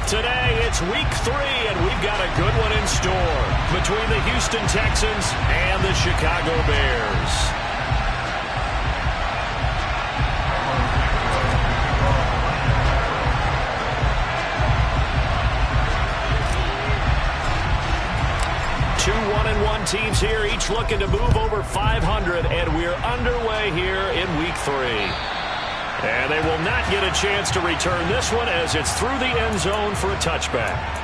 Today, it's week 3, and we've got a good one in store between the Houston Texans and the Chicago Bears. Two 1-1 teams here, each looking to move over 500, and we're underway here in week 3. And they will not get a chance to return this one as it's through the end zone for a touchback.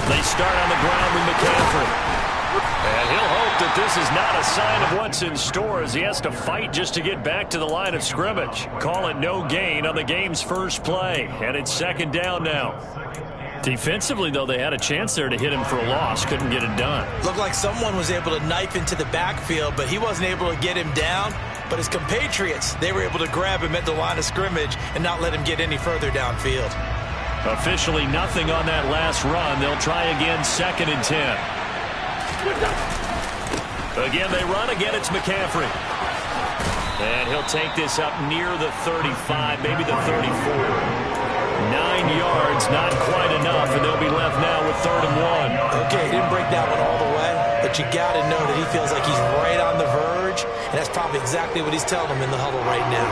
They start on the ground with McCaffrey. And he'll hope that this is not a sign of what's in store as he has to fight just to get back to the line of scrimmage. Call it no gain on the game's first play. And it's second down now. Defensively, though, they had a chance there to hit him for a loss. Couldn't get it done. Looked like someone was able to knife into the backfield, but he wasn't able to get him down. But his compatriots, they were able to grab him at the line of scrimmage and not let him get any further downfield. Officially nothing on that last run. They'll try again, 2nd and 10. Again, they run. Again, it's McCaffrey. And he'll take this up near the 35, maybe the 34. 9 yards, not quite enough, and they'll be left now with 3rd and 1. Okay, he didn't break that one all the way, but you got to know that he feels like he's right on the verge, and that's probably exactly what he's telling them in the huddle right now.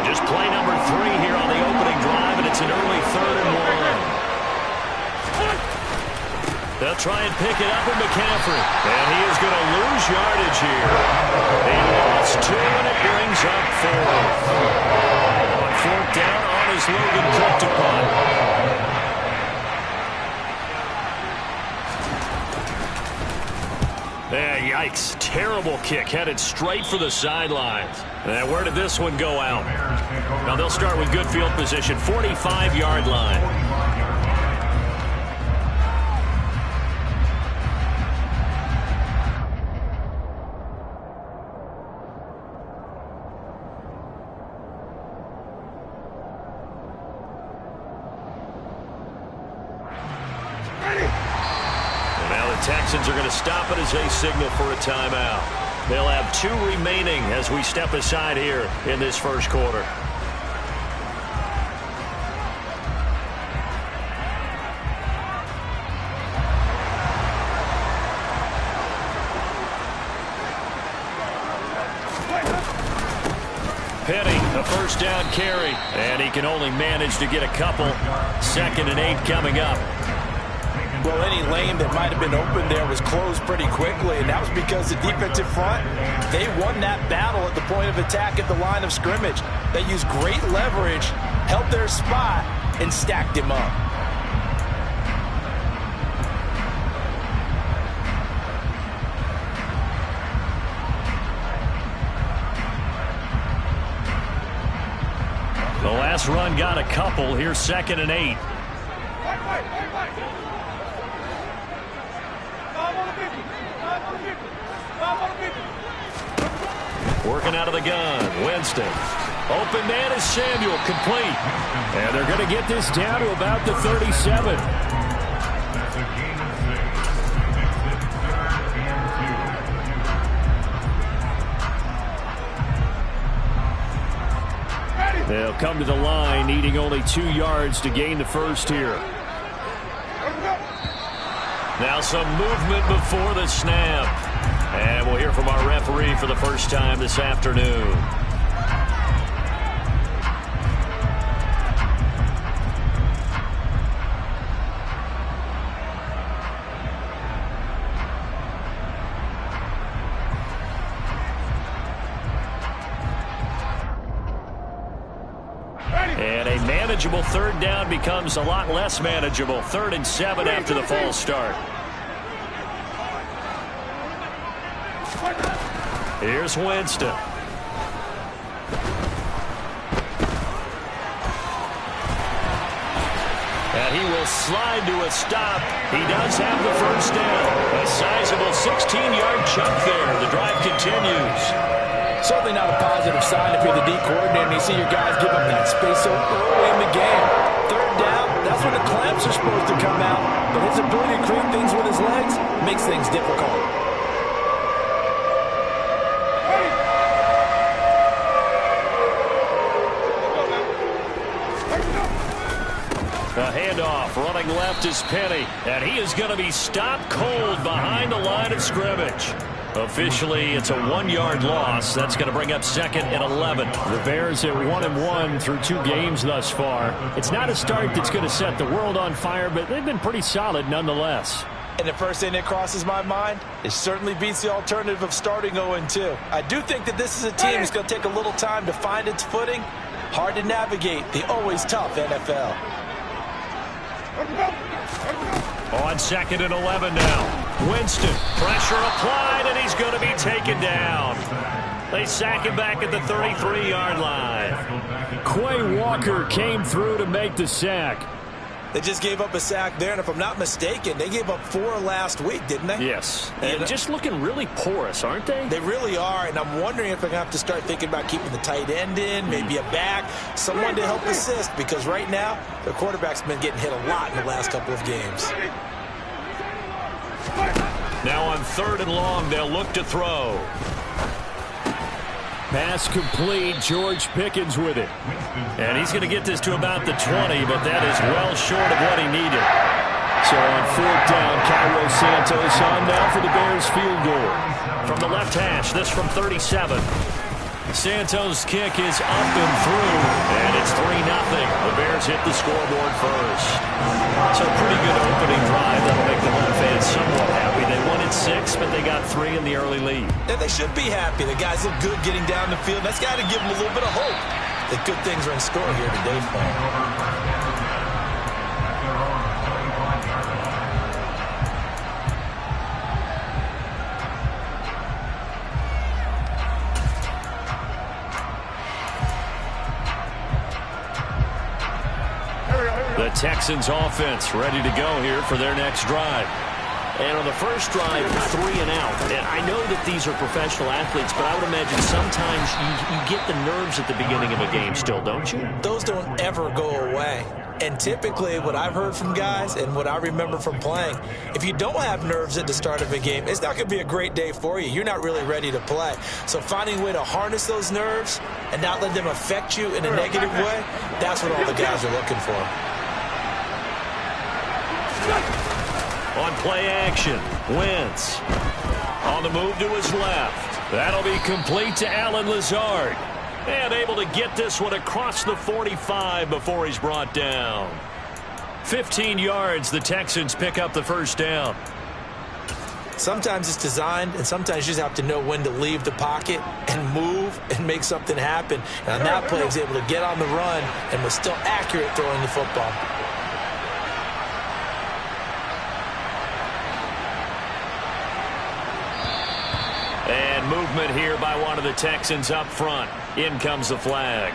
Just play number 3 here on the opening drive, and it's an early 3rd and 1. They'll try and pick it up with McCaffrey, and he is going to lose yardage here. He lost 2, and it brings up 4. On 4th down, on is Logan Cook to punt. Yikes. Terrible kick. Headed straight for the sidelines. And where did this one go out? Now they'll start with good field position. 45-yard line. Texans are going to stop it as they signal for a timeout. They'll have 2 remaining as we step aside here in this first quarter. Penny, a first down carry, and he can only manage to get a couple. 2nd and 8 coming up. Well, any lane that might have been open there was closed pretty quickly, and that was because the defensive front, they won that battle at the point of attack at the line of scrimmage. They used great leverage, held their spot, and stacked him up. The last run got a couple. Here's 2nd and 8. Working out of the gun, Winston. Open man is Samuel, complete. And they're going to get this down to about the 37. They'll come to the line, needing only 2 yards to gain the first here. Now some movement before the snap. And we'll hear from our referee for the first time this afternoon. And a manageable 3rd down becomes a lot less manageable. 3rd and 7 after the false start. Here's Winston. And he will slide to a stop. He does have the first down. A sizable 16-yard chunk there. The drive continues. Certainly not a positive sign if you're the D coordinator and you see your guys give up that space so early in the game. Third down, that's when the clamps are supposed to come out. But his ability to create things with his legs makes things difficult. A handoff, running left is Penny, and he is going to be stopped cold behind the line of scrimmage. Officially, it's a 1-yard loss. That's going to bring up 2nd and 11. The Bears are 1-1 through 2 games thus far. It's not a start that's going to set the world on fire, but they've been pretty solid nonetheless. And the first thing that crosses my mind, it certainly beats the alternative of starting 0-2. I do think that this is a team that's going to take a little time to find its footing. Hard to navigate the always tough NFL. On 2nd and 11 now. Winston, pressure applied, and he's going to be taken down. They sack him back at the 33-yard line. Quay Walker came through to make the sack. They just gave up a sack there, and if I'm not mistaken, they gave up 4 last week, didn't they? Yes, and just looking really porous, aren't they? They really are, and I'm wondering if they're going to have to start thinking about keeping the tight end in, maybe a back, someone to help assist, because right now, their quarterback's been getting hit a lot in the last couple of games. Now on 3rd and long, they'll look to throw. Pass complete. George Pickens with it. And he's going to get this to about the 20, but that is well short of what he needed. So on 4th down, Cairo Santos on now for the Bears field goal. From the left hash, this from 37. Santos' kick is up and through, and it's 3-0. The Bears hit the scoreboard first. So pretty good opening drive. That'll make the home fans somewhat happy. They won at 6, but they got 3 in the early lead. And they should be happy. The guys look good getting down the field. That's got to give them a little bit of hope that good things are in store here today for them. The Texans offense ready to go here for their next drive. And on the first drive, 3 and out. And I know that these are professional athletes, but I would imagine sometimes you get the nerves at the beginning of a game still, don't you? Those don't ever go away. And typically, what I've heard from guys and what I remember from playing, if you don't have nerves at the start of a game, it's not going to be a great day for you. You're not really ready to play. So finding a way to harness those nerves and not let them affect you in a negative way, that's what all the guys are looking for. On play action, Wentz. On the move to his left. That'll be complete to Allen Lazard. And able to get this one across the 45 before he's brought down. 15 yards, the Texans pick up the first down. Sometimes it's designed, and sometimes you just have to know when to leave the pocket and move and make something happen. And on that play, he was able to get on the run and was still accurate throwing the football. And movement here by one of the Texans up front. In comes the flag.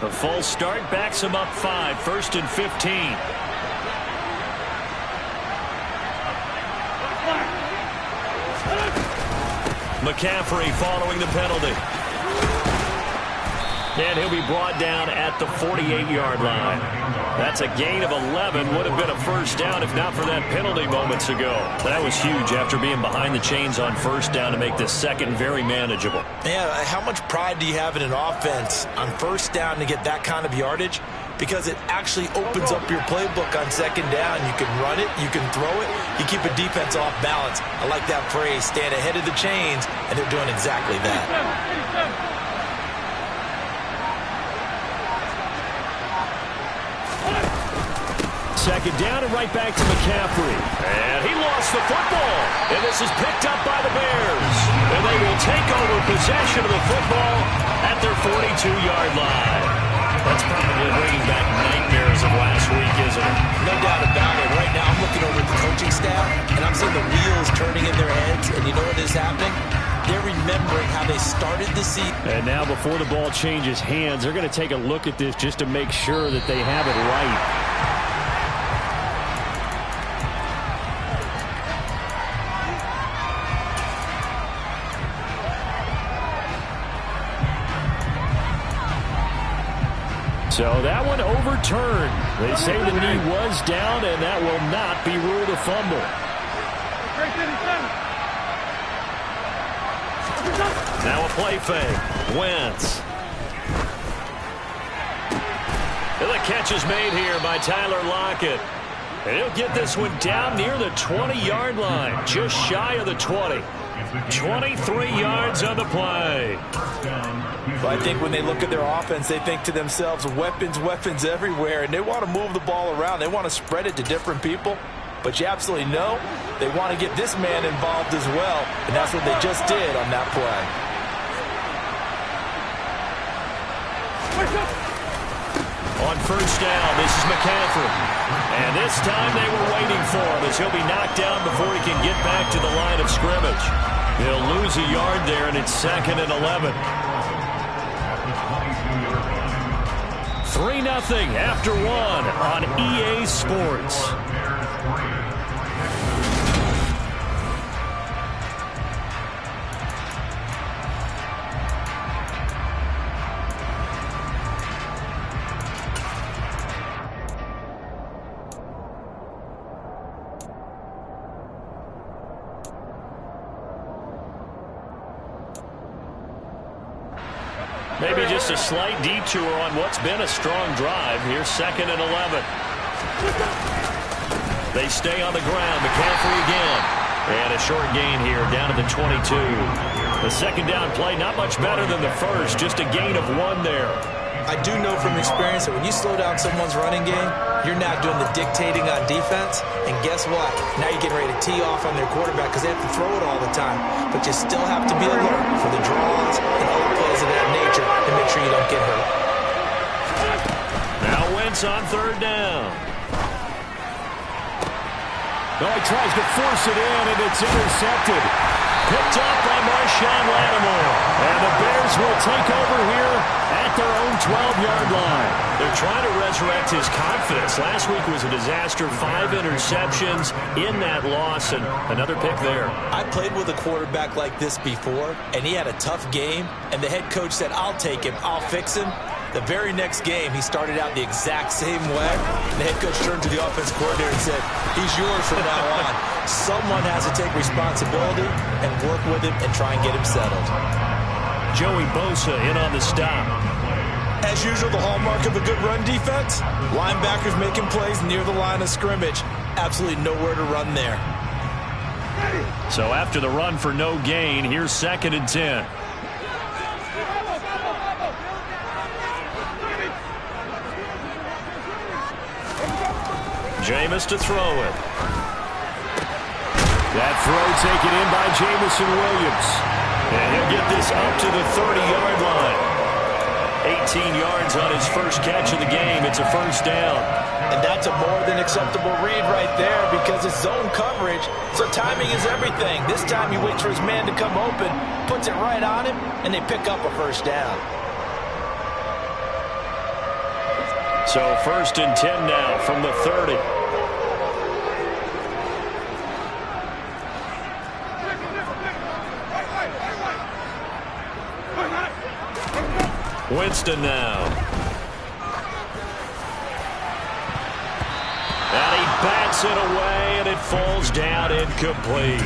A full start backs him up 5, 1st and 15. McCaffrey following the penalty. And he'll be brought down at the 48-yard line. That's a gain of 11. Would have been a first down if not for that penalty moments ago. That was huge after being behind the chains on first down to make this second very manageable. Yeah, how much pride do you have in an offense on first down to get that kind of yardage? Because it actually opens up your playbook on second down. You can run it, you can throw it, you keep a defense off balance. I like that phrase, stand ahead of the chains, and they're doing exactly that. Second down and right back to McCaffrey. And he lost the football. And this is picked up by the Bears. And they will take over possession of the football at their 42-yard line. it. No doubt about it. Right now, I'm looking over at the coaching staff, and I'm seeing the wheels turning in their heads. And you know what is happening? They're remembering how they started the season. And now before the ball changes hands, they're going to take a look at this just to make sure that they have it right. So that one overturned. They say the knee was down, and that will not be ruled a fumble. Now a play fake. Wentz. And the catch is made here by Tyler Lockett. And he'll get this one down near the 20-yard line, just shy of the 20. 23 yards on the play. But I think when they look at their offense, they think to themselves, weapons, weapons everywhere, and they want to move the ball around. They want to spread it to different people. But you absolutely know they want to get this man involved as well, and that's what they just did on that play. On first down, this is McCaffrey. And this time they were waiting for him as he'll be knocked down before he can get back to the line of scrimmage. He'll lose a yard there, and it's 2nd and 11. 3-0 after 1 on EA Sports. Maybe just a slight detour on what's been a strong drive. Here's 2nd and 11. They stay on the ground. McCaffrey again. And a short gain here down to the 22. The second down play not much better than the first. Just a gain of 1 there. I do know from experience that when you slow down someone's running game, you're now doing the dictating on defense. And guess what? Now you're getting ready to tee off on their quarterback because they have to throw it all the time. But you still have to be alert for the draws and other plays of that nature and make sure you don't get hurt. Now Wentz on 3rd down. No, he tries to force it in, and it's intercepted. Picked up by Marshawn Lattimore. And the Bears will take over here at their own 12-yard line. They're trying to resurrect his confidence. Last week was a disaster. 5 interceptions in that loss, and another pick there. I played with a quarterback like this before, and he had a tough game, and the head coach said, I'll take him, I'll fix him. The very next game, he started out the exact same way. The head coach turned to the offense coordinator and said, he's yours from now on. Someone has to take responsibility and work with him and try and get him settled. Joey Bosa in on the stop. As usual, the hallmark of a good run defense, linebackers making plays near the line of scrimmage. Absolutely nowhere to run there. So after the run for no gain, here's 2nd and 10. Jameis to throw it. That throw taken in by Jamison Williams. And he'll get this up to the 30-yard line. 18 yards on his first catch of the game. It's a first down. And that's a more than acceptable read right there because it's zone coverage, so timing is everything. This time he waits for his man to come open, puts it right on him, and they pick up a first down. So 1st and 10 now from the 30. Winston now. And he bats it away, and it falls down incomplete.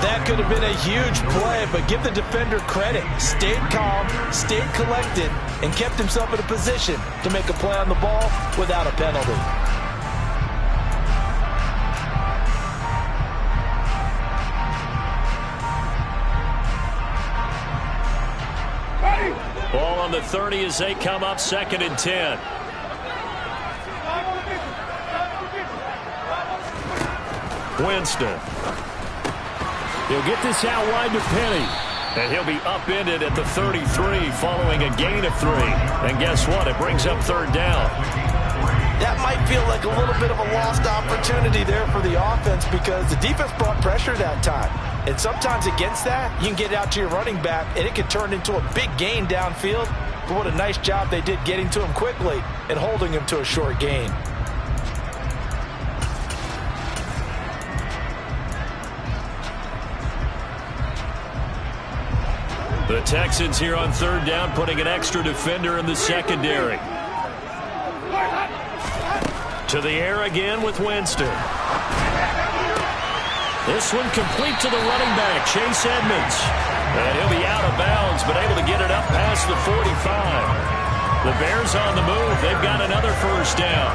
That could have been a huge play, but give the defender credit. Stayed calm, stayed collected, and kept himself in a position to make a play on the ball without a penalty. Ball on the 30 as they come up 2nd and 10. Winston. He'll get this out wide to Penny. And he'll be upended at the 33 following a gain of 3. And guess what? It brings up 3rd down. that might feel like a little bit of a lost opportunity there for the offense because the defense brought pressure that time. And sometimes against that, you can get out to your running back, and it can turn into a big gain downfield. But what a nice job they did getting to him quickly and holding him to a short gain. The Texans here on third down, putting an extra defender in the secondary. To the air again with Winston. This one complete to the running back, Chase Edmonds. And he'll be out of bounds, but able to get it up past the 45. The Bears on the move. They've got another first down.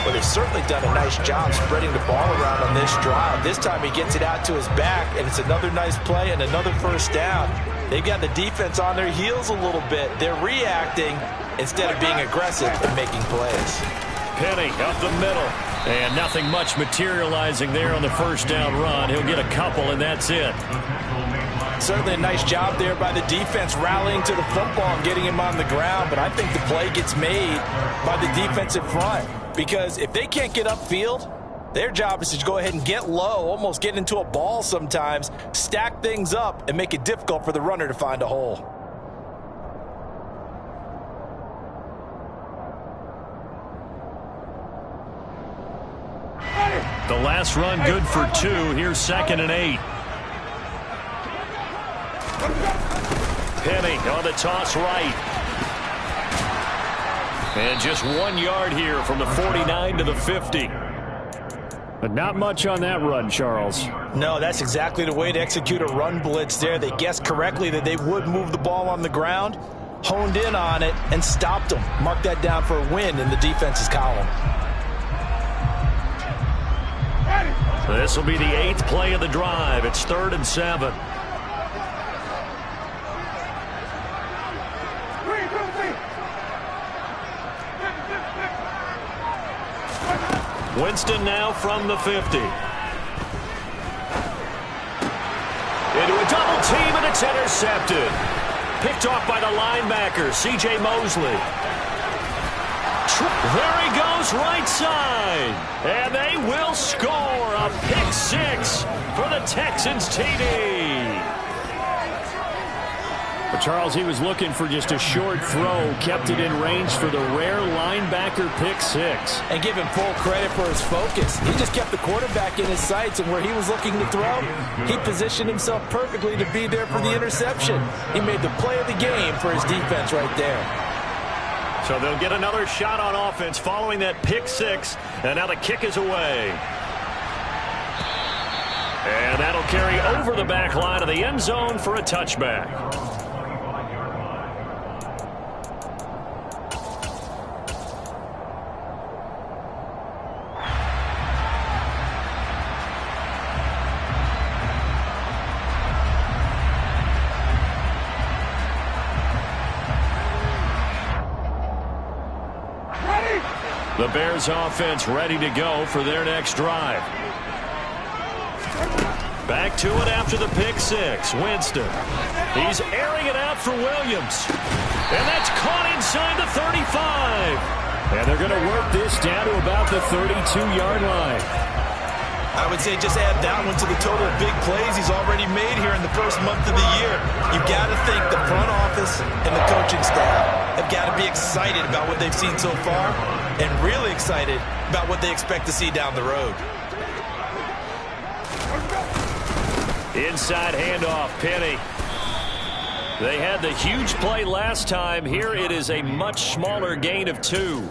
Well, they've certainly done a nice job spreading the ball around on this drive. This time he gets it out to his back, and it's another nice play and another first down. They've got the defense on their heels a little bit. They're reacting instead of being aggressive and making plays. Penny up the middle. And nothing much materializing there on the first down run. He'll get a couple, and that's it. Certainly a nice job there by the defense rallying to the football and getting him on the ground. But I think the play gets made by the defensive front. Because if they can't get upfield, their job is to go ahead and get low, almost get into a ball sometimes, stack things up, and make it difficult for the runner to find a hole. The last run good for 2. Here's 2nd and 8. Penny on the toss right. And just 1 yard here from the 49 to the 50. But not much on that run, Charles. No, that's exactly the way to execute a run blitz there. They guessed correctly that they would move the ball on the ground, honed in on it, and stopped them. Mark that down for a win in the defense's column. This will be the 8th play of the drive. It's 3rd and 7. Winston now from the 50. Into a double team, and it's intercepted. Picked off by the linebacker, C.J. Mosley. There he goes, right side. And they will score a pick 6 for the Texans TD. But Charles, he was looking for just a short throw, kept it in range for the rare linebacker pick 6. And give him full credit for his focus. He just kept the quarterback in his sights, and where he was looking to throw, he positioned himself perfectly to be there for the interception. He made the play of the game for his defense right there. So they'll get another shot on offense following that pick 6, and now the kick is away. And that'll carry over the back line of the end zone for a touchback. The Bears offense ready to go for their next drive. Back to it after the pick 6. Winston. He's airing it out for Williams. And that's caught inside the 35. And they're going to work this down to about the 32-yard line. I would say just add that one to the total of big plays he's already made here in the first month of the year. You've got to think the front office and the coaching staff have got to be excited about what they've seen so far and really excited about what they expect to see down the road. Inside handoff, Penny. They had the huge play last time. Here it is a much smaller gain of 2.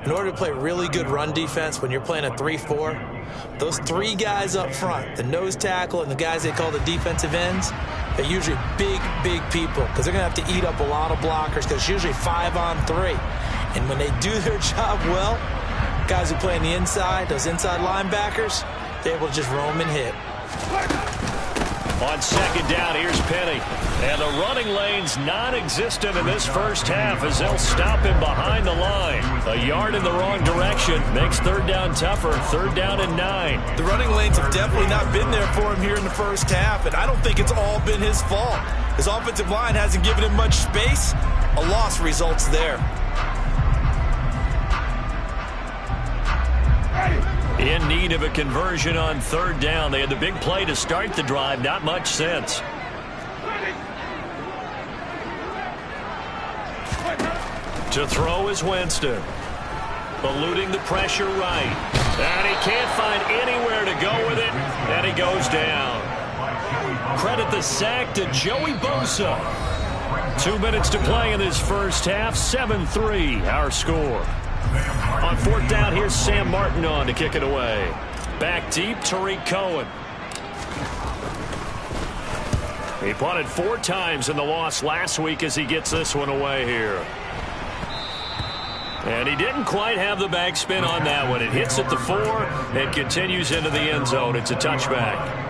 In order to play really good run defense when you're playing a 3-4, those 3 guys up front, the nose tackle and the guys they call the defensive ends, they're usually big, big people because they're going to have to eat up a lot of blockers because it's usually 5-on-3. And when they do their job well, guys who play on the inside, those inside linebackers, they're able to just roam and hit. On second down, here's Penny. And the running lane's non-existent in this first half as they'll stop him behind the line. A yard in the wrong direction makes third down tougher. 3rd down and 9. The running lanes have definitely not been there for him here in the first half, and I don't think it's all been his fault. His offensive line hasn't given him much space. A loss results there. In need of a conversion on third down. They had the big play to start the drive. Not much since. To throw is Winston. Eluding the pressure right. And he can't find anywhere to go with it. And he goes down. Credit the sack to Joey Bosa. 2 minutes to play in this first half. 7-3 our score. On fourth down, here's Sam Martin on to kick it away. Back deep, Tariq Cohen. He punted 4 times in the loss last week as he gets this one away here. And he didn't quite have the backspin on that one. It hits at the 4 and continues into the end zone. It's a touchback.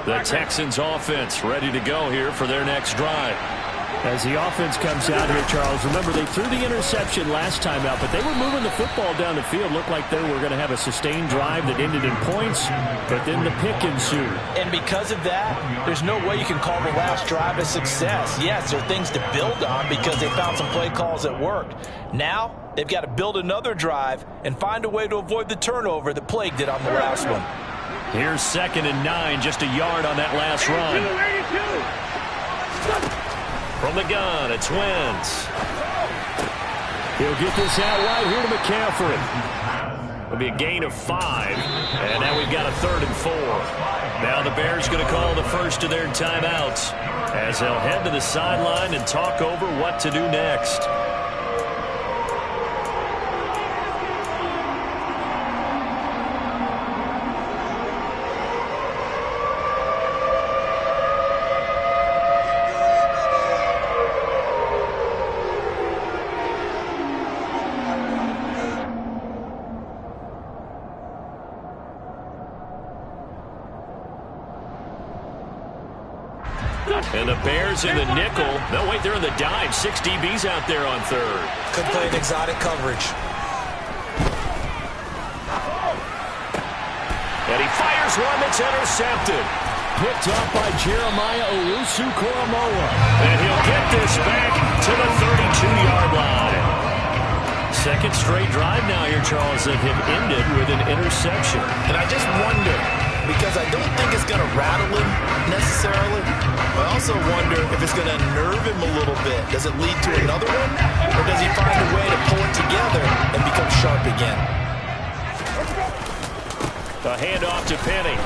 The Texans offense ready to go here for their next drive. As the offense comes out here, Charles, remember they threw the interception last time out, but they were moving the football down the field. Looked like they were going to have a sustained drive that ended in points, but then the pick ensued. And because of that, there's no way you can call the last drive a success. Yes, there are things to build on because they found some play calls that worked. Now, they've got to build another drive and find a way to avoid the turnover that plagued it on the last one. Here's 2nd and 9, just a yard on that last run. From the gun, it's Wentz. He'll get this out right here to McCaffrey. It'll be a gain of 5, and now we've got a 3rd and 4. Now the Bears going to call the first of their timeouts as they'll head to the sideline and talk over what to do next. And the Bears in the nickel. No, wait, they're in the dime. 6 DBs out there on 3rd. Could play an exotic coverage. And he fires one that's intercepted. Picked up by Jeremiah Owusu-Koramoah. And he'll get this back to the 32-yard line. Second straight drive now here, Charles, that have ended with an interception. And I just wonder, because I don't think it's going to rattle him necessarily. I also wonder if it's going to unnerve him a little bit. Does it lead to another one? Or does he find a way to pull it together and become sharp again? A handoff to Penny.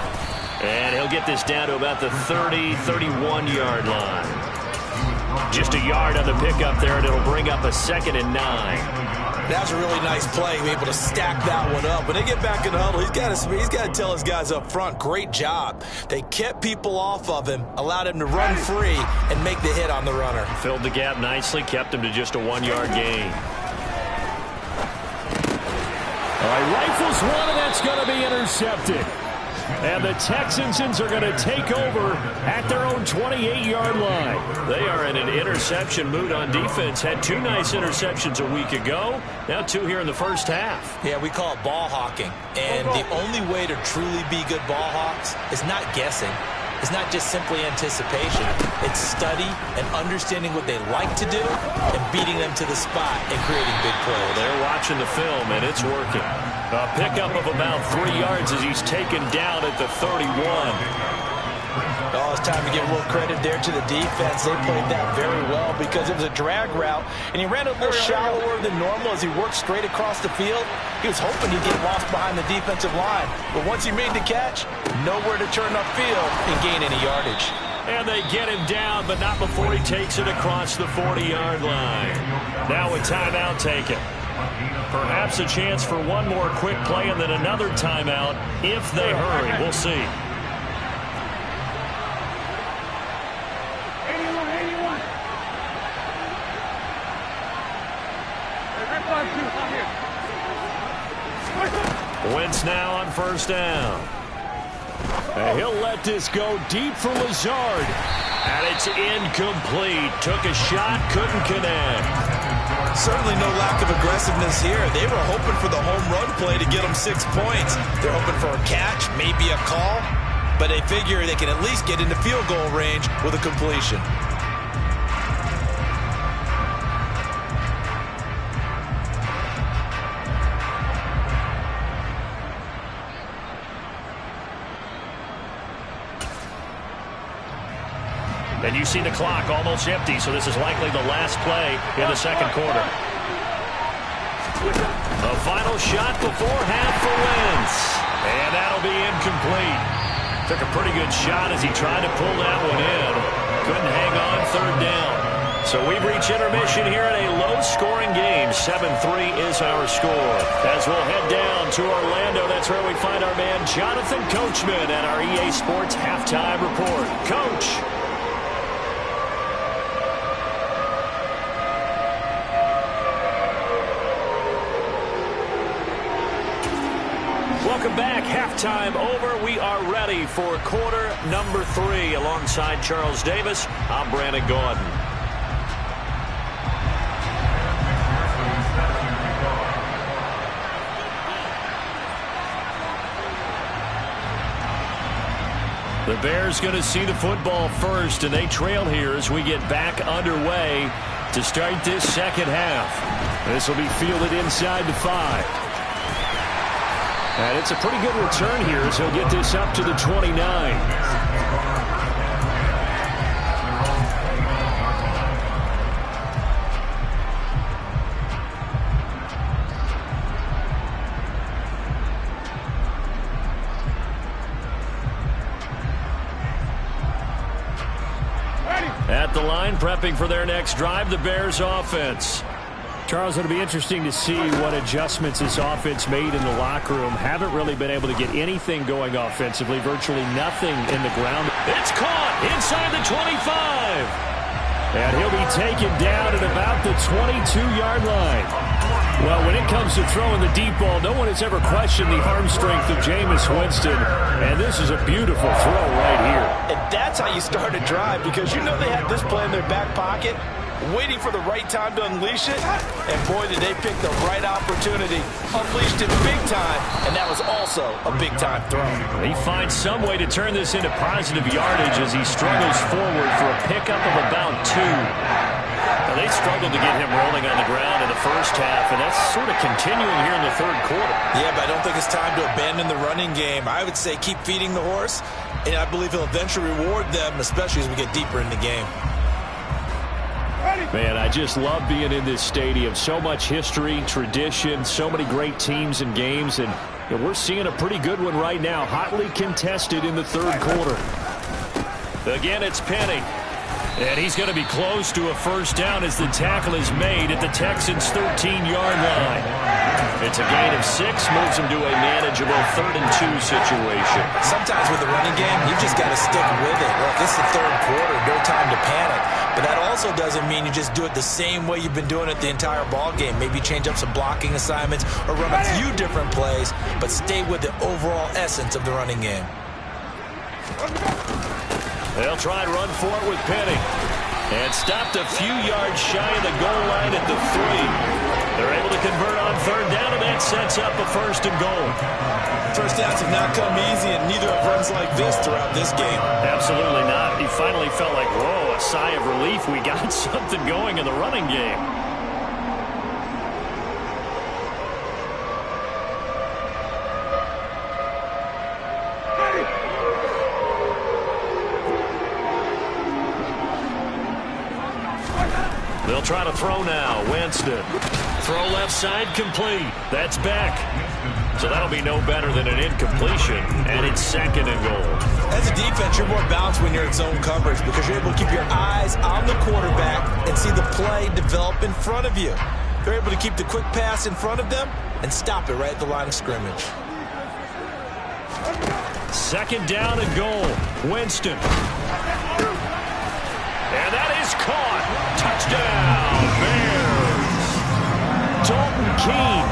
And he'll get this down to about the 31-yard line. Just a yard on the pickup there, and it'll bring up a 2nd and 9. That was a really nice play, be able to stack that one up. When they get back in the huddle, he's got to tell his guys up front, great job. They kept people off of him, allowed him to run free, and make the hit on the runner. Filled the gap nicely, kept him to just a 1-yard gain. All right, rifles one, and that's going to be intercepted. And the Texans are going to take over at their own 28-yard line. They are in an interception mood on defense. Had 2 nice interceptions a week ago. Now 2 here in the first half. Yeah, we call it ball hawking. And the only way to truly be good ball hawks is not guessing. It's not just simply anticipation. It's study and understanding what they like to do and beating them to the spot and creating big plays. They're watching the film, and it's working. A pickup of about 3 yards as he's taken down at the 31. Oh, it's time to give a little credit there to the defense. They played that very well because it was a drag route, and he ran a little shallower than normal as he worked straight across the field. He was hoping he'd get lost behind the defensive line, but once he made the catch, nowhere to turn upfield and gain any yardage. And they get him down, but not before he takes it across the 40-yard line. Now a timeout taken. Perhaps a chance for one more quick play and then another timeout if they hurry. We'll see. Wentz now on first down. And he'll let this go deep for Lazard. And it's incomplete. Took a shot, couldn't connect. Certainly no lack of aggressiveness here. They were hoping for the home run play to get them 6 points. They're hoping for a catch, maybe a call, but they figure they can at least get into field goal range with a completion. And you see the clock almost empty, so this is likely the last play in the second quarter. A final shot before half for Wentz. And that'll be incomplete. Took a pretty good shot as he tried to pull that one in. Couldn't hang on third down. So we've reached intermission here in a low-scoring game. 7-3 is our score. As we'll head down to Orlando, that's where we find our man Jonathan Coachman at our EA Sports Halftime Report. Coach. Welcome back. Halftime over. We are ready for quarter number 3. Alongside Charles Davis, I'm Brandon Gaudin. The Bears going to see the football first, and they trail here as we get back underway to start this second half. This will be fielded inside the 5. And it's a pretty good return here as he'll get this up to the 29. At the line, prepping for their next drive, the Bears offense. Charles, it'll be interesting to see what adjustments this offense made in the locker room. Haven't really been able to get anything going offensively, virtually nothing in the ground. It's caught inside the 25. And he'll be taken down at about the 22-yard line. Well, when it comes to throwing the deep ball, no one has ever questioned the arm strength of Jameis Winston. And this is a beautiful throw right here. And that's how you start a drive, because you know they had this play in their back pocket, waiting for the right time to unleash it. And boy, did they pick the right opportunity. Unleashed it big time, and that was also a big-time throw. He finds some way to turn this into positive yardage as he struggles forward for a pickup of about 2. Now, they struggled to get him rolling on the ground in the first half, and that's sort of continuing here in the third quarter. Yeah, but I don't think it's time to abandon the running game. I would say keep feeding the horse, and I believe he'll eventually reward them, especially as we get deeper in the game. Man, I just love being in this stadium. So much history, tradition, so many great teams and games, and we're seeing a pretty good one right now, hotly contested in the third quarter. Again, it's Penny. And he's going to be close to a first down as the tackle is made at the Texans' 13-yard line. It's a gain of 6, moves him to a manageable 3rd and 2 situation. Sometimes with the running game, you've just got to stick with it. Look, this is the third quarter, no time to panic. But that also doesn't mean you just do it the same way you've been doing it the entire ball game. Maybe change up some blocking assignments or run a few different plays, but stay with the overall essence of the running game. They'll try and run for it with Penny. And stopped a few yards shy of the goal line at the 3. They're able to convert on third down, and that sets up a 1st and goal. First downs have not come easy, and neither have runs like this throughout this game. Absolutely not. He finally felt like, whoa, a sigh of relief. We got something going in the running game. They'll try to throw now. Winston. Throw left side, complete. That's back. So that'll be no better than an incompletion, and it's 2nd and goal. As a defense, you're more balanced when you're in zone coverage because you're able to keep your eyes on the quarterback and see the play develop in front of you. You're able to keep the quick pass in front of them and stop it right at the line of scrimmage. 2nd down and goal. Winston. And that is caught. Touchdown, Bears. Dalton Keene,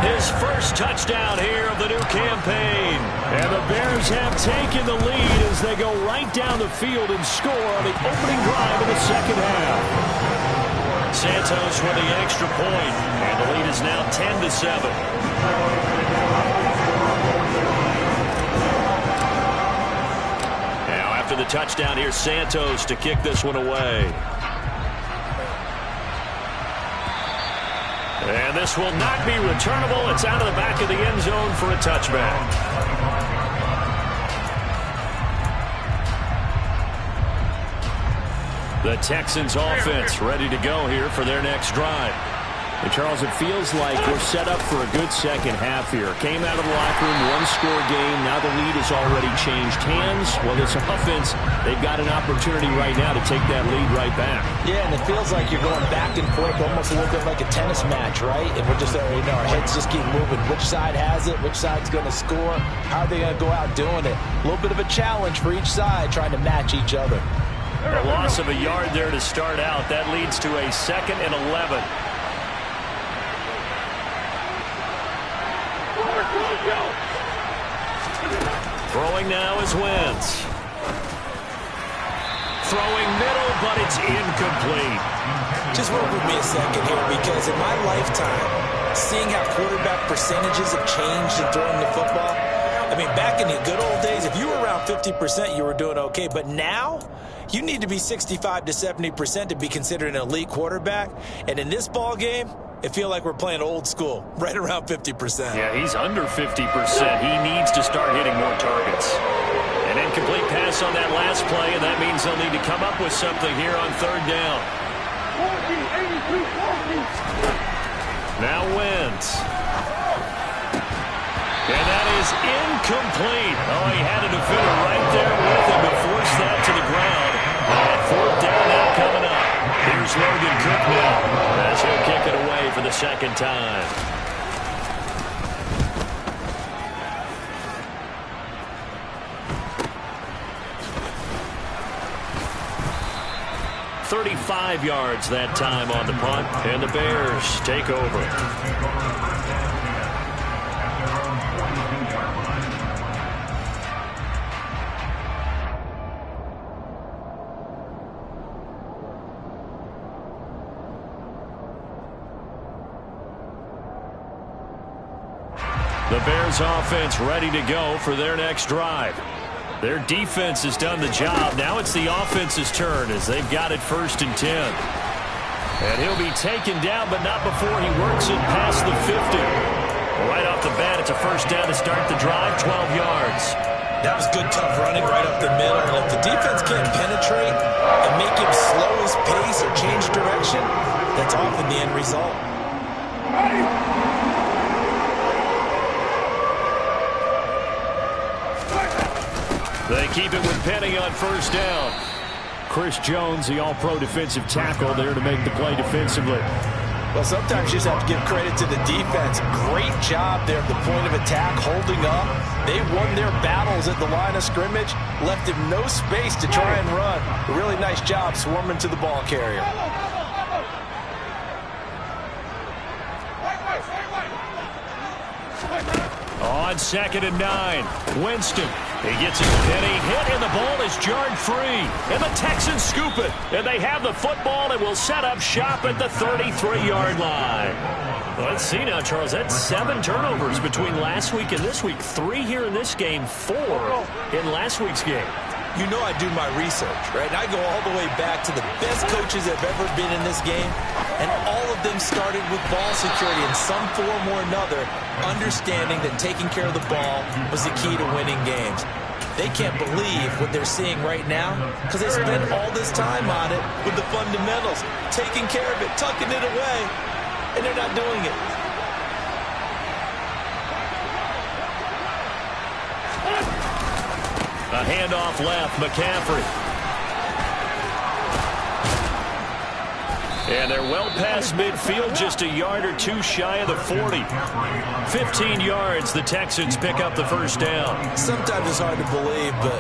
his first touchdown here of the new campaign. And the Bears have taken the lead as they go right down the field and score on the opening drive of the second half. Santos with the extra point, and the lead is now 10-7. After the touchdown, here's Santos to kick this one away. And this will not be returnable. It's out of the back of the end zone for a touchback. The Texans offense ready to go here for their next drive. And Charles, it feels like we're set up for a good second half here. Came out of the locker room, one-score game. Now the lead has already changed hands. Well, this offense, they've got an opportunity right now to take that lead right back. Yeah, and it feels like you're going back and forth, almost a little bit like a tennis match, right? And we're just, our heads just keep moving. Which side has it? Which side's going to score? How are they going to go out doing it? A little bit of a challenge for each side, trying to match each other. A loss of a yard there to start out. That leads to a 2nd and 11. Throwing now is Wentz. Throwing middle, but it's incomplete. Just work with me a second here, because in my lifetime, seeing how quarterback percentages have changed in throwing the football, I mean, back in the good old days, if you were around 50%, you were doing okay. But now, you need to be 65 to 70% to be considered an elite quarterback. And in this ball game, it feels like we're playing old school, right around 50%. Yeah, he's under 50%. He needs to start hitting more targets. An incomplete pass on that last play, and that means they'll need to come up with something here on 3rd down. Now Wentz. And that is incomplete. Oh, he had a defender right there with him to force that to the ground. And 4th down now coming up. Here's Logan Cook now as he'll kick it away for the 2nd time. "35 yards that time on the punt, and the Bears take over. The Bears offense ready to go for their next drive. Their defense has done the job. Now it's the offense's turn as they've got it 1st and 10. And he'll be taken down, but not before he works it past the 50. Right off the bat, it's a 1st down to start the drive, 12 yards. That was good, tough running right up the middle. And if the defense can't penetrate and make him slow his pace or change direction, that's often the end result. They keep it with Penny on 1st down. Chris Jones, the all-pro defensive tackle, there to make the play defensively. Well, sometimes you just have to give credit to the defense. Great job there at the point of attack, holding up. They won their battles at the line of scrimmage, left him no space to try and run. A really nice job swarming to the ball carrier. On 2nd and 9, Winston. He gets it to Penny, hit, and the ball is jarred free. And the Texans scoop it. And they have the football and will set up shop at the 33-yard line. Let's see now, Charles. That's 7 turnovers between last week and this week. 3 here in this game, 4 in last week's game. You know I do my research, right? And I go all the way back to the best coaches that have ever been in this game. And all of them started with ball security in some form or another, understanding that taking care of the ball was the key to winning games. They can't believe what they're seeing right now because they spent all this time on it with the fundamentals, taking care of it, tucking it away, and they're not doing it. A handoff left, McCaffrey. And they're well past midfield, just a yard or 2 shy of the 40. 15 yards, the Texans pick up the 1st down. Sometimes it's hard to believe, but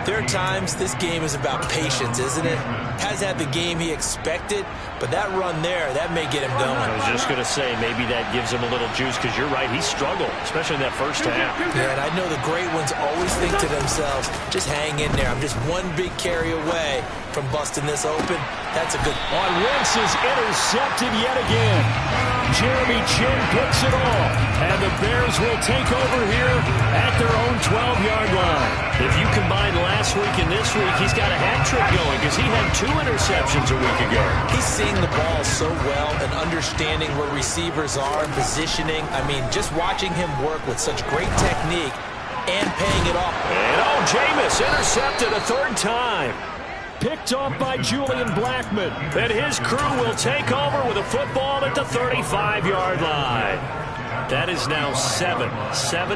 there are times this game is about patience, isn't it? Has had the game he expected, but that run there, that may get him going. I was just going to say, maybe that gives him a little juice, because you're right, he struggled, especially in that 1st half. Yeah, and I know the great ones always think to themselves, just hang in there. I'm just one big carry away from busting this open. That's a good... On Wentz is intercepted yet again. Jeremy Chin picks it off, and the Bears will take over here at their own 12-yard line. If you combine last week and this week, he's got a hat trick going because he had 2 interceptions a week ago. He's seeing the ball so well and understanding where receivers are and positioning. I mean, just watching him work with such great technique and paying it off. And Jameis intercepted a 3rd time. picked off by Julian Blackmon. And his crew will take over with a football at the 35-yard line. That is now seven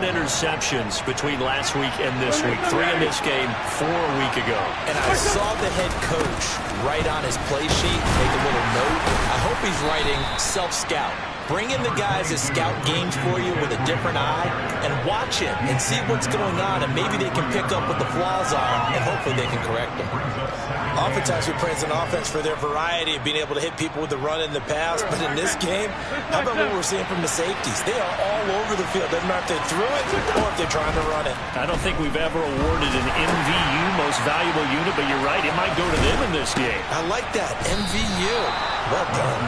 interceptions between last week and this week. 3 in this game, 4 a week ago. And I saw the head coach write on his play sheet, make a little note. I hope he's writing self-scout. Bring in the guys that scout games for you with a different eye and watch him and see what's going on, and maybe they can pick up what the flaws are, and hopefully they can correct them. Oftentimes we praise an offense for their variety of being able to hit people with the run in the pass, but in this game, how about what we're seeing from the safeties? They are all over the field. Doesn't matter if they threw it or if they're trying to run it. I don't think we've ever awarded an MVU, most valuable unit, but you're right, it might go to them in this game. I like that, MVU. Well done.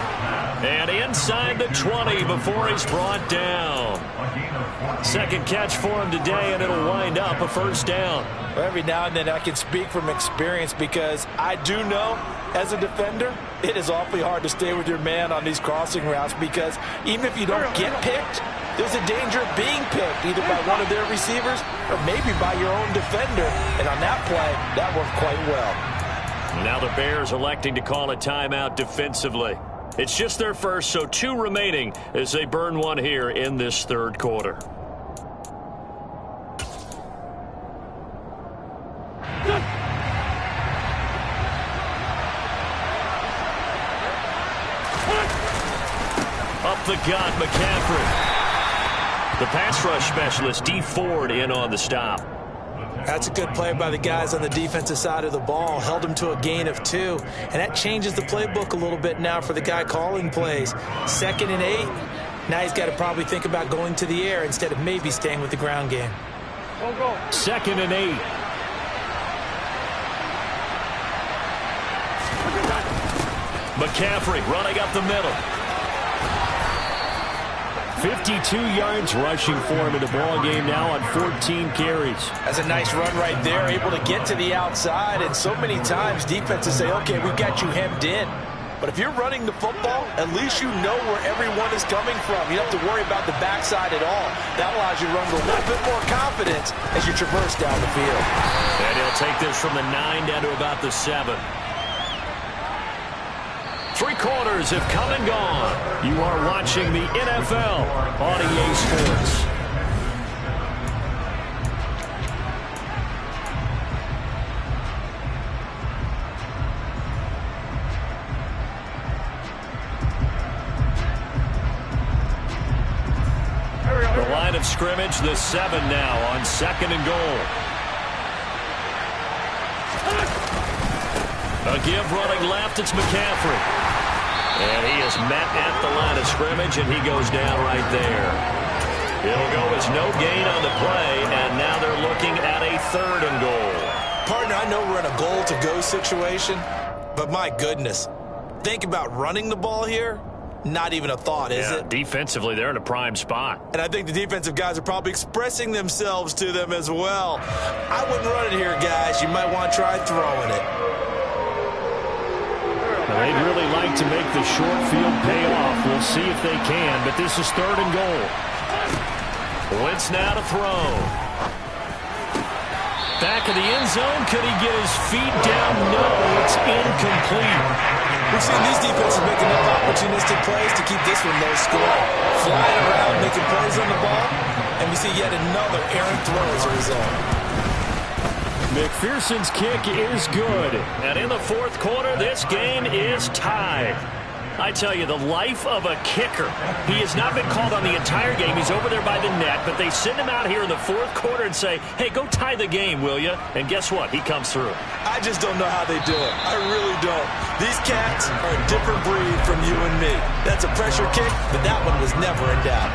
And inside the 20 before he's brought down. Second catch for him today, and it'll wind up a first down. Well, every now and then I can speak from experience because I do know, as a defender, it is awfully hard to stay with your man on these crossing routes because even if you don't get picked, there's a danger of being picked either by one of their receivers or maybe by your own defender. And on that play, that worked quite well. Now the Bears electing to call a timeout defensively. It's just their first, so 2 remaining as they burn one here in this third quarter. Up the gut, McCaffrey. The pass rush specialist, D. Ford, in on the stop. That's a good play by the guys on the defensive side of the ball. Held him to a gain of 2. And that changes the playbook a little bit now for the guy calling plays. 2nd and 8. Now he's got to probably think about going to the air instead of maybe staying with the ground game. 2nd and 8. McCaffrey running up the middle. 52 yards rushing for him in the ball game now on 14 carries. That's a nice run right there, able to get to the outside. And so many times defenses say, okay, we've got you hemmed in. But if you're running the football, at least you know where everyone is coming from. You don't have to worry about the backside at all. That allows you to run with a little bit more confidence as you traverse down the field. And he'll take this from the 9 down to about the 7. 3 quarters have come and gone. You are watching the NFL on EA Sports. The line of scrimmage, the 7 now on 2nd and goal. A give running left, it's McCaffrey. And he is met at the line of scrimmage, and he goes down right there. It'll go as no gain on the play, and now they're looking at a 3rd and goal. Partner, I know we're in a goal-to-go situation, but my goodness, think about running the ball here. Not even a thought, is it? Defensively, they're in a prime spot. And I think the defensive guys are probably expressing themselves to them as well. I wouldn't run it here, guys. You might want to try throwing it. They'd really like to make the short field pay off. We'll see if they can, but this is 3rd and goal. Wentz now to throw. Back of the end zone. Could he get his feet down? No, it's incomplete. We've seen these defenses make enough opportunistic plays to keep this one low scoring. Flying around, making plays on the ball, and we see yet another errant throw as a result. McPherson's kick is good. And in the 4th quarter, this game is tied. I tell you, the life of a kicker. He has not been called on the entire game. He's over there by the net, but they send him out here in the 4th quarter and say, hey, go tie the game, will you? And guess what? He comes through. I just don't know how they do it. I really don't. These cats are a different breed from you and me. That's a pressure kick, but that one was never in doubt.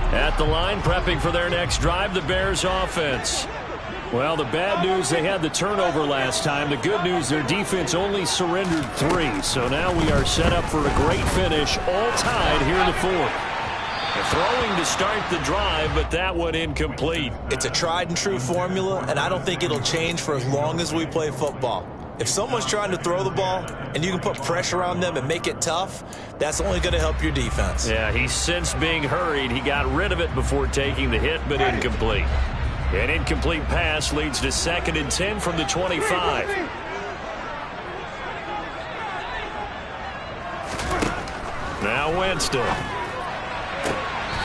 At the line, prepping for their next drive, the Bears offense. Well, the bad news, they had the turnover last time. The good news, their defense only surrendered 3. So now we are set up for a great finish, all tied here in the 4th. Throwing to start the drive, but that one incomplete. It's a tried and true formula, and I don't think it'll change for as long as we play football. If someone's trying to throw the ball and you can put pressure on them and make it tough, that's only going to help your defense. Yeah, he sensed being hurried. He got rid of it before taking the hit, but incomplete. An incomplete pass leads to 2nd and 10 from the 25. Now Winston.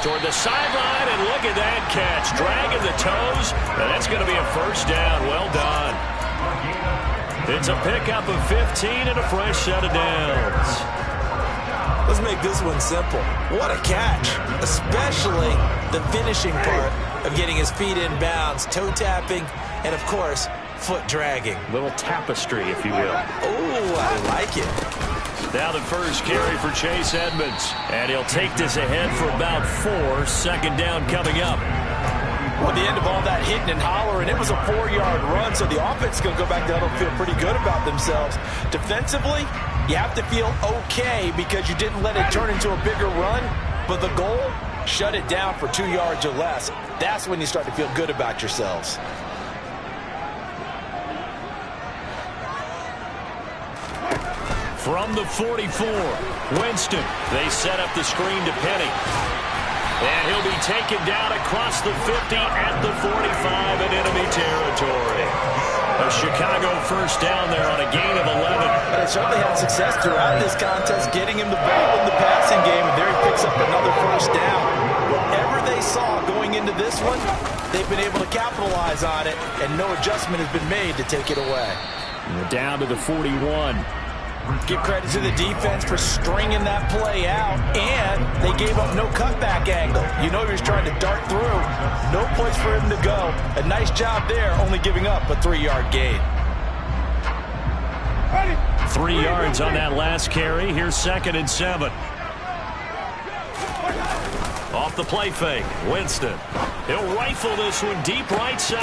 Toward the sideline, and look at that catch. Dragging the toes, and that's going to be a first down. Well done. It's a pickup of 15 and a fresh set of downs. Let's make this one simple. What a catch, especially the finishing part of getting his feet in bounds, toe tapping, and, of course, foot dragging. Little tapestry, if you will. Oh, I like it. Now the first carry for Chase Edmonds. And he'll take this ahead for about 4. 2nd down coming up. At the end of all that hitting and hollering, it was a 4-yard run, so the offense is going to go back down and feel pretty good about themselves. Defensively, you have to feel okay because you didn't let it turn into a bigger run, but the goal, shut it down for 2 yards or less. That's when you start to feel good about yourselves. From the 44, Winston. They set up the screen to Penny. And he'll be taken down across the 50 at the 45 in enemy territory. A Chicago first down there on a gain of 11. They certainly had success throughout this contest getting him the ball in the passing game, and there he picks up another first down. Whatever they saw going into this one, they've been able to capitalize on it, and no adjustment has been made to take it away. And down to the 41. Give credit to the defense for stringing that play out, and they gave up no cutback angle. You know he was trying to dart through. No place for him to go. A nice job there, only giving up a 3-yard gain. 3 yards on that last carry. Here's 2nd and 7. Off the play fake, Winston. He'll rifle this one deep right side.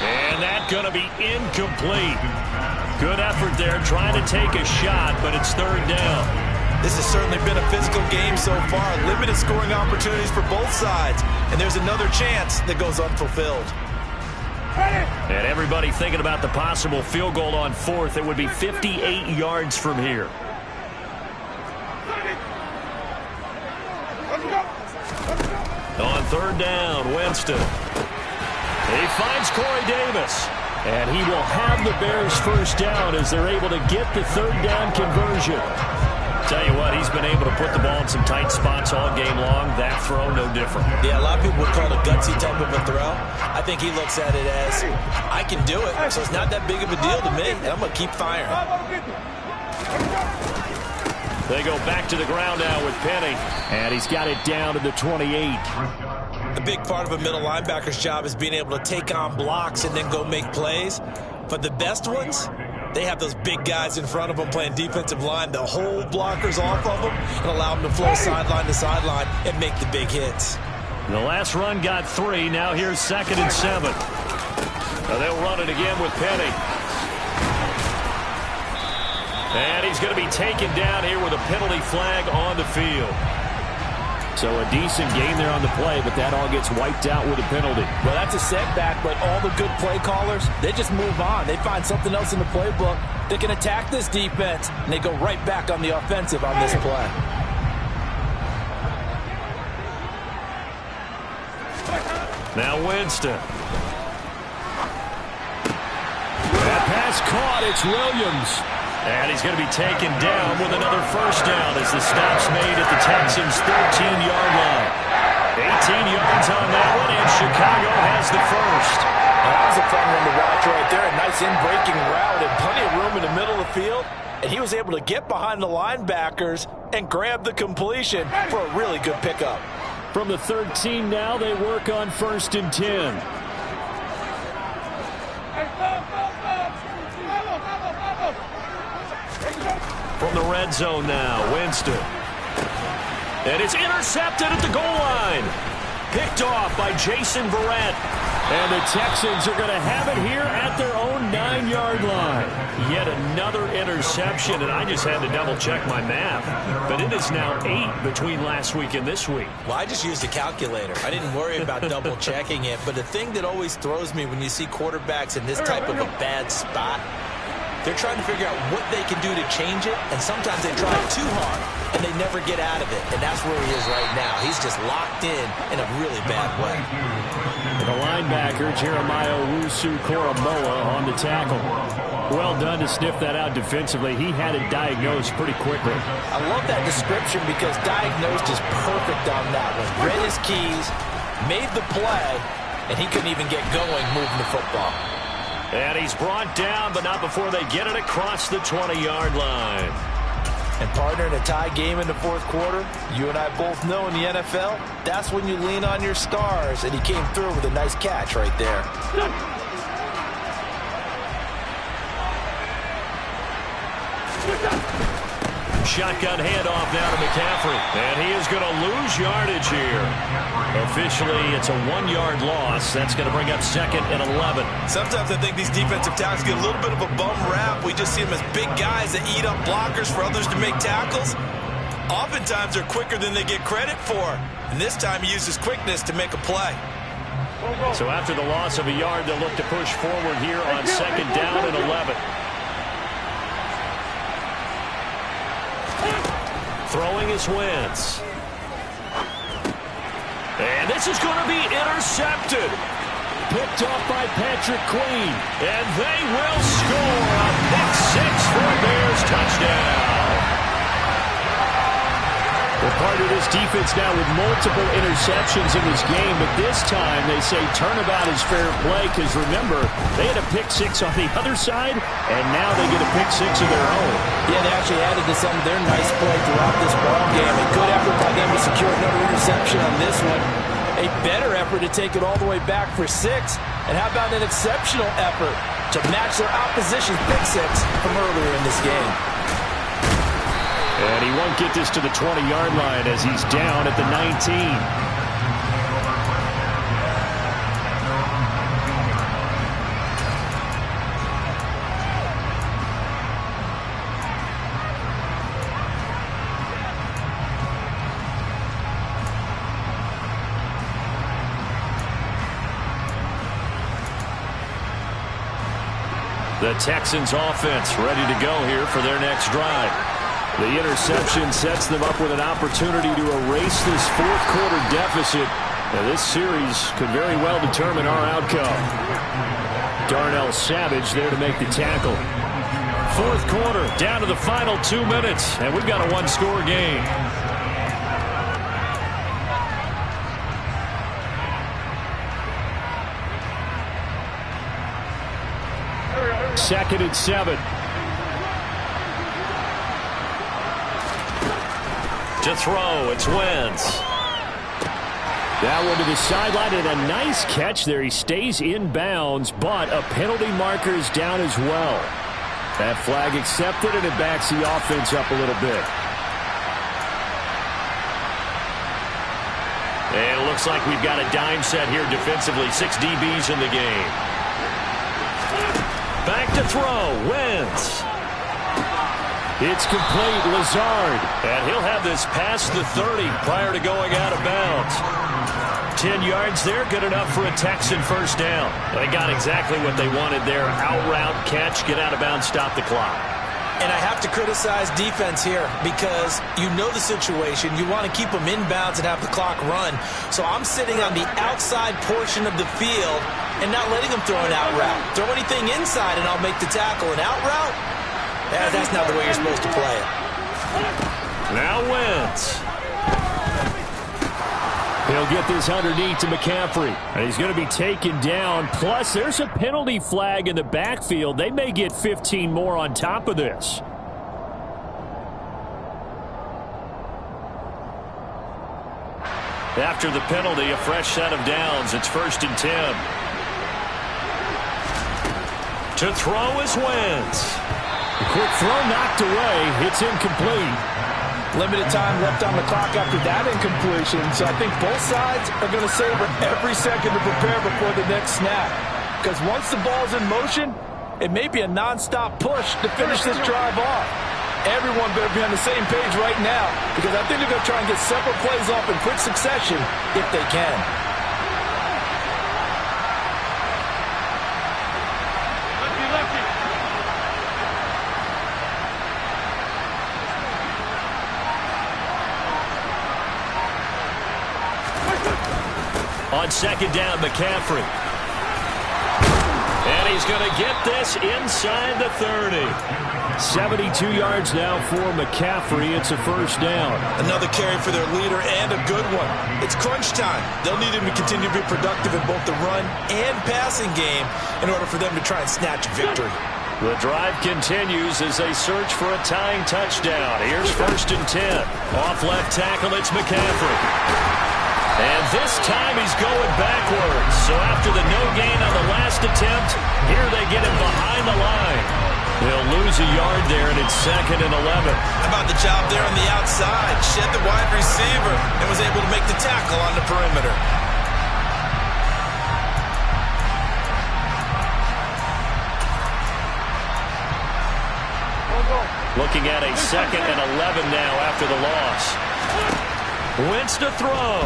And that's going to be incomplete. Good effort there, trying to take a shot, but it's 3rd down. This has certainly been a physical game so far. Limited scoring opportunities for both sides. And there's another chance that goes unfulfilled. And everybody thinking about the possible field goal on 4th. It would be 58 yards from here. On 3rd down, Winston. He finds Corey Davis. And he will have the Bears first down as they're able to get the 3rd down conversion. Tell you what, he's been able to put the ball in some tight spots all game long. That throw, no different. Yeah, a lot of people would call it a gutsy type of a throw. I think he looks at it as, I can do it, so it's not that big of a deal to me, and I'm going to keep firing. They go back to the ground now with Penny. And he's got it down to the 28. A big part of a middle linebacker's job is being able to take on blocks and then go make plays. But the best ones, they have those big guys in front of them playing defensive line to hold blockers off of them and allow them to flow sideline to sideline and make the big hits. The last run got 3. Now here's 2nd and 7. They'll run it again with Penny. And he's going to be taken down here with a penalty flag on the field. So a decent game there on the play, but that all gets wiped out with a penalty. Well, that's a setback, but all the good play callers, they just move on. They find something else in the playbook. They can attack this defense, and they go right back on the offensive on this play. Now Winston. That pass caught. It's Williams. And he's going to be taken down with another first down as the stop's made at the Texans' 13-yard line. 18 yards on that one, and Chicago has the first. That was a fun one to watch right there. A nice in-breaking route and plenty of room in the middle of the field. And he was able to get behind the linebackers and grab the completion for a really good pickup. From the 13 now, they work on 1st and 10. From the red zone now, Winston. And it's intercepted at the goal line. Picked off by Jason Verrett. And the Texans are going to have it here at their own 9-yard line. Yet another interception, and I just had to double-check my math. But it is now 8 between last week and this week. Well, I just used a calculator. I didn't worry about double-checking it. But the thing that always throws me when you see quarterbacks in this type of a bad spot, they're trying to figure out what they can do to change it, and sometimes they try too hard, and they never get out of it. And that's where he is right now. He's just locked in a really bad way. The linebacker, Jeremiah Owusu-Koramoah, on the tackle. Well done to sniff that out defensively. He had it diagnosed pretty quickly. I love that description because diagnosed is perfect on that one. Read his keys, made the play, and he couldn't even get going moving the football. And he's brought down, but not before they get it across the 20-yard line. And partner, in a tie game in the fourth quarter, you and I both know in the NFL, that's when you lean on your stars, and he came through with a nice catch right there. Shotgun handoff now to McCaffrey. And he is going to lose yardage here. Officially, it's a 1-yard loss. That's going to bring up 2nd and 11. Sometimes I think these defensive tackles get a little bit of a bum rap. We just see them as big guys that eat up blockers for others to make tackles. Oftentimes, they're quicker than they get credit for. And this time, he uses quickness to make a play. So after the loss of a yard, they'll look to push forward here on 2nd down and 11. Throwing is Wentz. And this is going to be intercepted. Picked off by Patrick Queen. And they will score a pick-6 for a Bears touchdown. We're part of this defense now with multiple interceptions in this game, but this time they say turnabout is fair play because, remember, they had a pick-6 on the other side, and now they get a pick-6 of their own. Yeah, they actually added to some of their nice play throughout this ball game. A good effort by them to secure another interception on this one. A better effort to take it all the way back for 6. And how about an exceptional effort to match their opposition's pick-6 from earlier in this game? And he won't get this to the 20-yard line as he's down at the 19. The Texans offense ready to go here for their next drive. The interception sets them up with an opportunity to erase this fourth quarter deficit. Now, this series could very well determine our outcome. Darnell Savage there to make the tackle. Fourth quarter, down to the final 2 minutes, and we've got a one-score game. Second and 7. To throw, it's Wentz. That one to the sideline, and a nice catch there. He stays in bounds, but a penalty marker is down as well. That flag accepted, and it backs the offense up a little bit. And it looks like we've got a dime set here defensively. 6 DBs in the game. Back to throw, Wentz. It's complete, Lazard. And he'll have this past the 30 prior to going out of bounds. 10 yards there, good enough for a Texan first down. They got exactly what they wanted there. Out route, catch, get out of bounds, stop the clock. And I have to criticize defense here because you know the situation. You want to keep them inbounds and have the clock run. So I'm sitting on the outside portion of the field and not letting them throw an out route. Throw anything inside and I'll make the tackle. An out route? Yeah, that's not the way you're supposed to play it. Now Wentz. He'll get this underneath to McCaffrey. And he's going to be taken down. Plus, there's a penalty flag in the backfield. They may get 15 more on top of this. After the penalty, a fresh set of downs. It's 1st and 10. To throw is Wentz. A quick throw knocked away. It's incomplete. Limited time left on the clock after that incompletion, so I think both sides are going to savor every second to prepare before the next snap. Because once the ball's in motion, it may be a non-stop push to finish this drive off. Everyone better be on the same page right now, because I think they're going to try and get several plays off in quick succession if they can. On second down, McCaffrey. And he's going to get this inside the 30. 72 yards now for McCaffrey. It's a first down. Another carry for their leader and a good one. It's crunch time. They'll need him to continue to be productive in both the run and passing game in order for them to try and snatch a victory. The drive continues as they search for a tying touchdown. Here's first and 10. Off left tackle, it's McCaffrey. And this time he's going backwards. So after the no gain on the last attempt, here they get him behind the line. They'll lose a yard there, and it's second and 11. How about the job there on the outside? Shed the wide receiver and was able to make the tackle on the perimeter. Looking at a second and 11 now after the loss. Wentz to throw.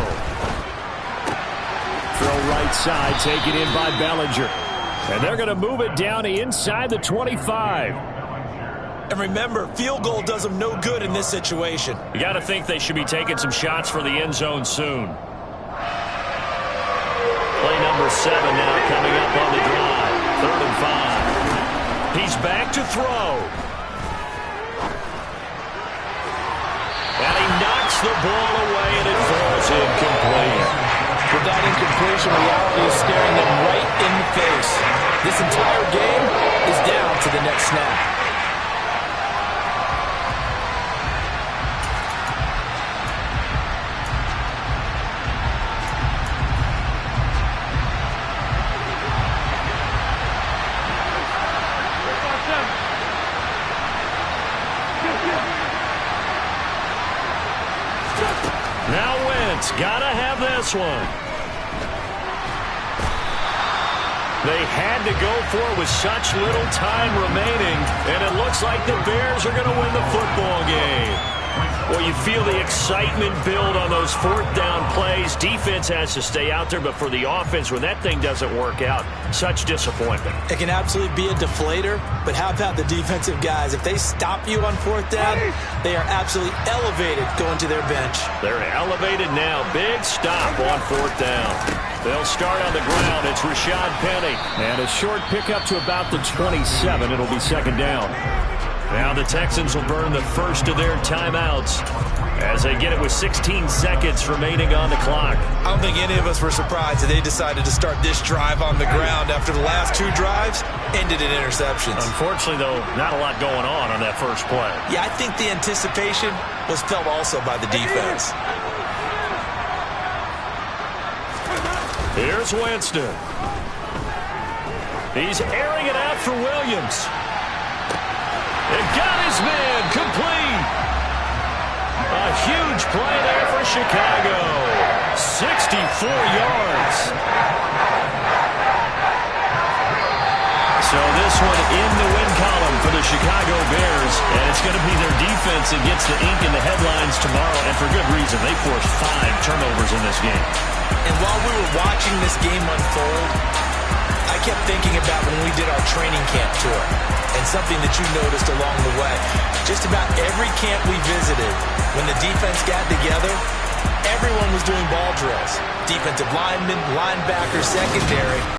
Throw right side, taken in by Bellinger. And they're going to move it down inside the 25. And remember, field goal does them no good in this situation. You got to think they should be taking some shots for the end zone soon. Play number 7 now coming up on the drive. 3rd and 5. He's back to throw. And he knocks the ball away, and it falls incomplete. With that incompletion, reality is staring them right in the face. This entire game is down to the next snap. Now Wentz, gotta have this one. They had to go for it with such little time remaining, and it looks like the Bears are going to win the football game. Well, you feel the excitement build on those 4th down plays. Defense has to stay out there, but for the offense, when that thing doesn't work out, such disappointment. It can absolutely be a deflator, but how about the defensive guys? If they stop you on 4th down, they are absolutely elevated going to their bench. They're elevated now. Big stop on 4th down. They'll start on the ground. It's Rashad Penny. And a short pickup to about the 27. It'll be second down. Now the Texans will burn the first of their timeouts as they get it with 16 seconds remaining on the clock. I don't think any of us were surprised that they decided to start this drive on the ground after the last 2 drives ended in interceptions. Unfortunately, though, not a lot going on that first play. Yeah, I think the anticipation was felt also by the defense. Here's Winston. He's airing it out for Williams. It got his man complete. A huge play there for Chicago. 64 yards. So this one in the win column for the Chicago Bears, and it's going to be their defense that gets the ink in the headlines tomorrow, and for good reason. They forced 5 turnovers in this game. And while we were watching this game unfold, I kept thinking about when we did our training camp tour and something that you noticed along the way. Just about every camp we visited, when the defense got together, everyone was doing ball drills. Defensive linemen, linebackers, secondary.